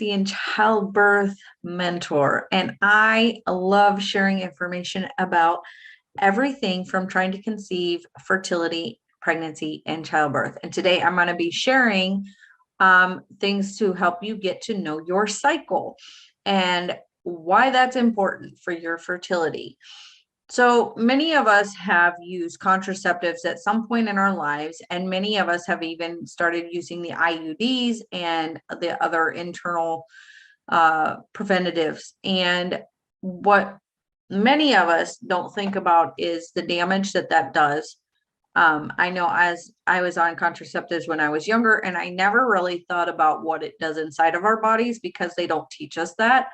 and childbirth mentor, and I love sharing information about everything from trying to conceive, fertility, pregnancy, and childbirth. And today I'm going to be sharing things to help you get to know your cycle and why that's important for your fertility. So many of us have used contraceptives at some point in our lives, and many of us have even started using the IUDs and the other internal preventatives. And what many of us don't think about is the damage that that does. I know as I was on contraceptives when I was younger, and I never really thought about what it does inside of our bodies because they don't teach us that.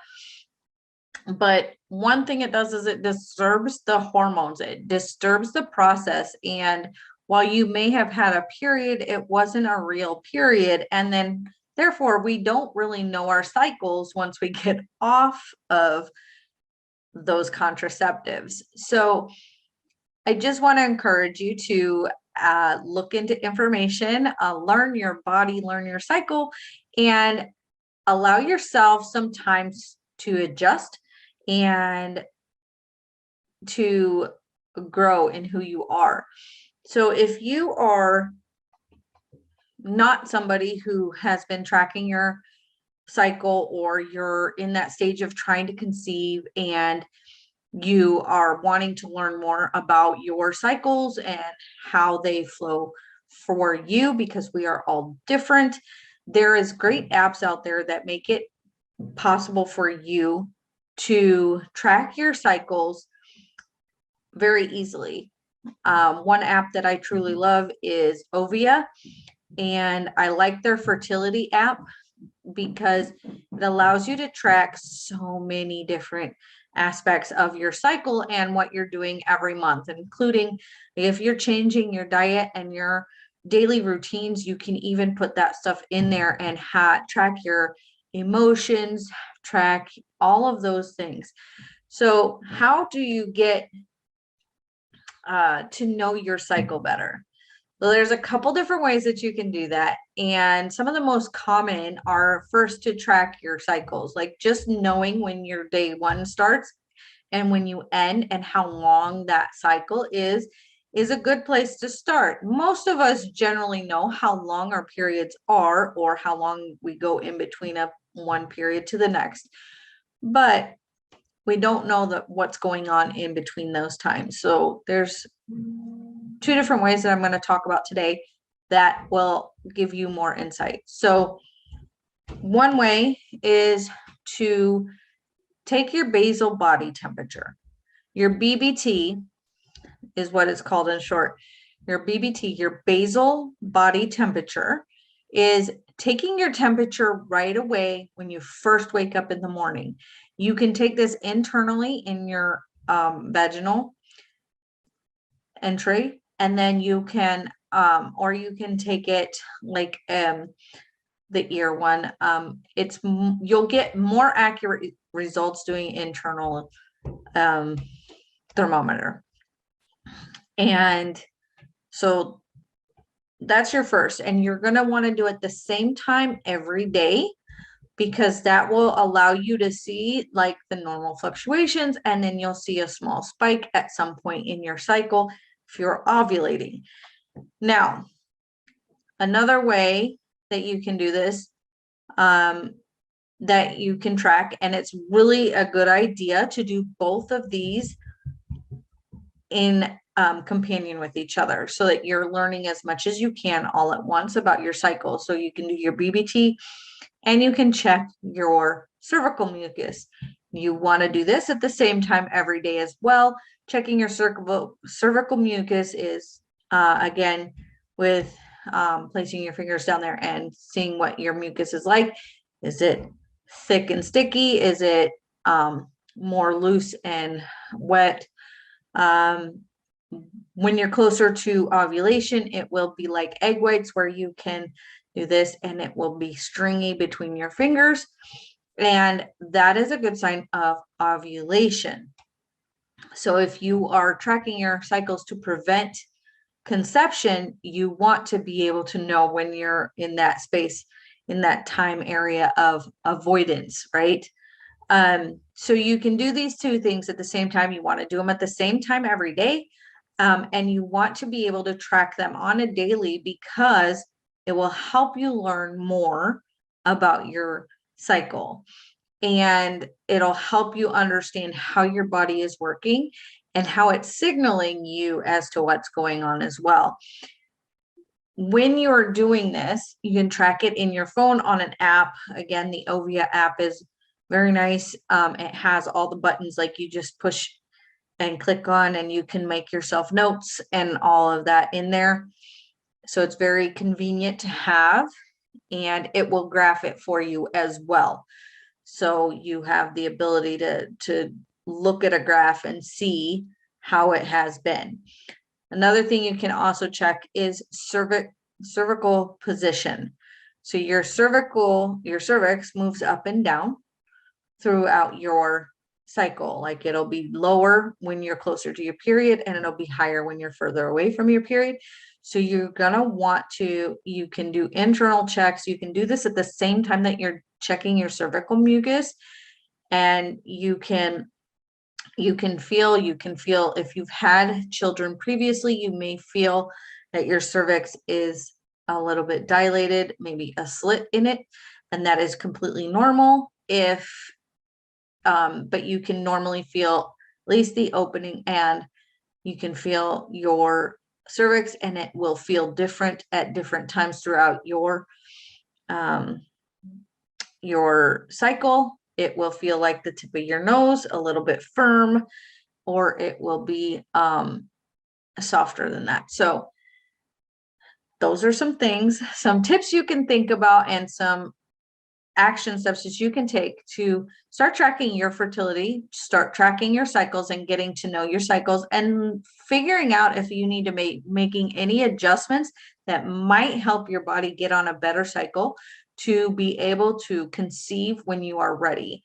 But one thing it does is it disturbs the hormones, it disturbs the process. And while you may have had a period, it wasn't a real period. And then therefore, we don't really know our cycles once we get off of those contraceptives. So I just want to encourage you to look into information, learn your body, learn your cycle, and allow yourself some time to adjust and to grow in who you are. So if you are not somebody who has been tracking your cycle, or you're in that stage of trying to conceive and you are wanting to learn more about your cycles and how they flow for you, because we are all different, there is great apps out there that make it possible for you to track your cycles very easily. One app that I truly love is Ovia, and I like their fertility app because it allows you to track so many different aspects of your cycle and what you're doing every month, including if you're changing your diet and your daily routines. You can even put that stuff in there and track your emotions, track all of those things. So how do you get to know your cycle better? Well, there's a couple different ways that you can do that. And some of the most common are first to track your cycles, like just knowing when your day one starts and when you end and how long that cycle is a good place to start. Most of us generally know how long our periods are or how long we go in between one period to the next, but we don't know what's going on in between those times. So there's two different ways that I'm going to talk about today that will give you more insight. So one way is to take your basal body temperature. Your BBT is what it's called in short. Your BBT, your basal body temperature, is taking your temperature right away when you first wake up in the morning. You can take this internally in your vaginal entry, and then you can or you can take it like the ear one. You'll get more accurate results doing internal thermometer. And so that's your first, and you're going to want to do it the same time every day, because that will allow you to see like the normal fluctuations, and then you'll see a small spike at some point in your cycle if you're ovulating. Now, another way that you can do this, that you can track, and it's really a good idea to do both of these in companion with each other, so that you're learning as much as you can all at once about your cycle. So you can do your BBT and you can check your cervical mucus. You want to do this at the same time every day as well. Checking your cervical mucus is again with placing your fingers down there and seeing what your mucus is like. Is it thick and sticky? Is it more loose and wet? When you're closer to ovulation, it will be like egg whites, where you can do this and it will be stringy between your fingers. And that is a good sign of ovulation. So if you are tracking your cycles to prevent conception, you want to be able to know when you're in that space in that time area of avoidance, right? So you can do these two things at the same time. You want to do them at the same time every day. And you want to be able to track them on a daily because it will help you learn more about your cycle. And it'll help you understand how your body is working and how it's signaling you as to what's going on as well. When you're doing this, you can track it in your phone on an app. Again, the Ovia app is very nice. It has all the buttons like you just push and click on, and you can make yourself notes and all of that in there. So it's very convenient to have, and it will graph it for you as well. So you have the ability to look at a graph and see how it has been. Another thing you can also check is cervical position. So your cervix moves up and down throughout your cycle. Like it'll be lower when you're closer to your period, and it'll be higher when you're further away from your period. So you're gonna want to, you can do internal checks. You can do this at the same time that you're checking your cervical mucus, and you can feel if you've had children previously, you may feel that your cervix is a little bit dilated, maybe a slit in it, and that is completely normal. But you can normally feel at least the opening, and you can feel your cervix, and it will feel different at different times throughout your cycle. It will feel like the tip of your nose, a little bit firm, or it will be softer than that. So those are some things, some tips you can think about, and some action steps that you can take to start tracking your fertility, start tracking your cycles, and getting to know your cycles, and figuring out if you need to making any adjustments that might help your body get on a better cycle to be able to conceive when you are ready.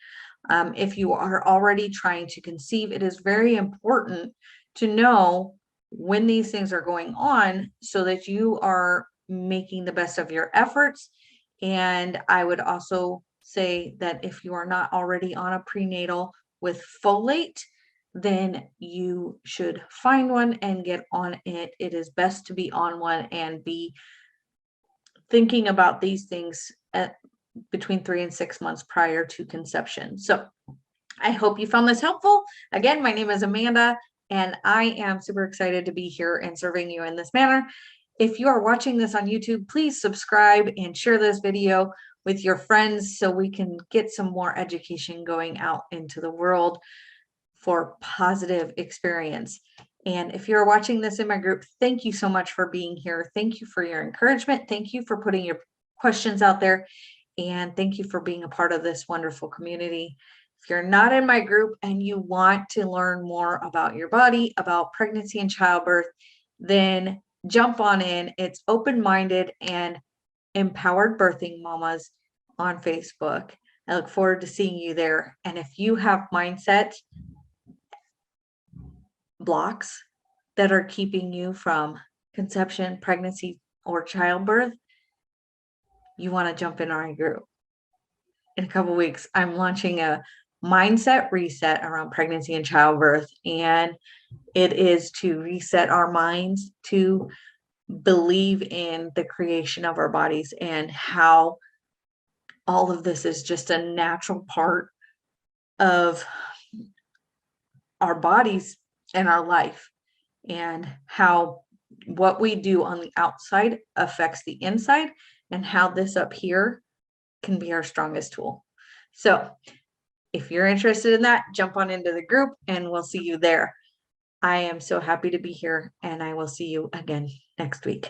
If you are already trying to conceive, it is very important to know when these things are going on so that you are making the best of your efforts. And I would also say that if you are not already on a prenatal with folate, then you should find one and get on it. It is best to be on one and be thinking about these things at between 3 and 6 months prior to conception. So I hope you found this helpful. Again, my name is Amanda, and I am super excited to be here and serving you in this manner. If you are watching this on YouTube, please subscribe and share this video with your friends so we can get some more education going out into the world for positive experience. And if you're watching this in my group, thank you so much for being here. Thank you for your encouragement. Thank you for putting your questions out there. And thank you for being a part of this wonderful community. If you're not in my group and you want to learn more about your body, about pregnancy and childbirth, then jump on in. It's open-minded and empowered birthing mamas on Facebook. I look forward to seeing you there. And if you have mindset blocks that are keeping you from conception, pregnancy, or childbirth, you want to jump in our group. In a couple of weeks, I'm launching a mindset reset around pregnancy and childbirth, and it is to reset our minds to believe in the creation of our bodies and how all of this is just a natural part of our bodies and our life, and how what we do on the outside affects the inside, and how this up here can be our strongest tool. So if you're interested in that, jump on into the group and we'll see you there. I am so happy to be here, and I will see you again next week.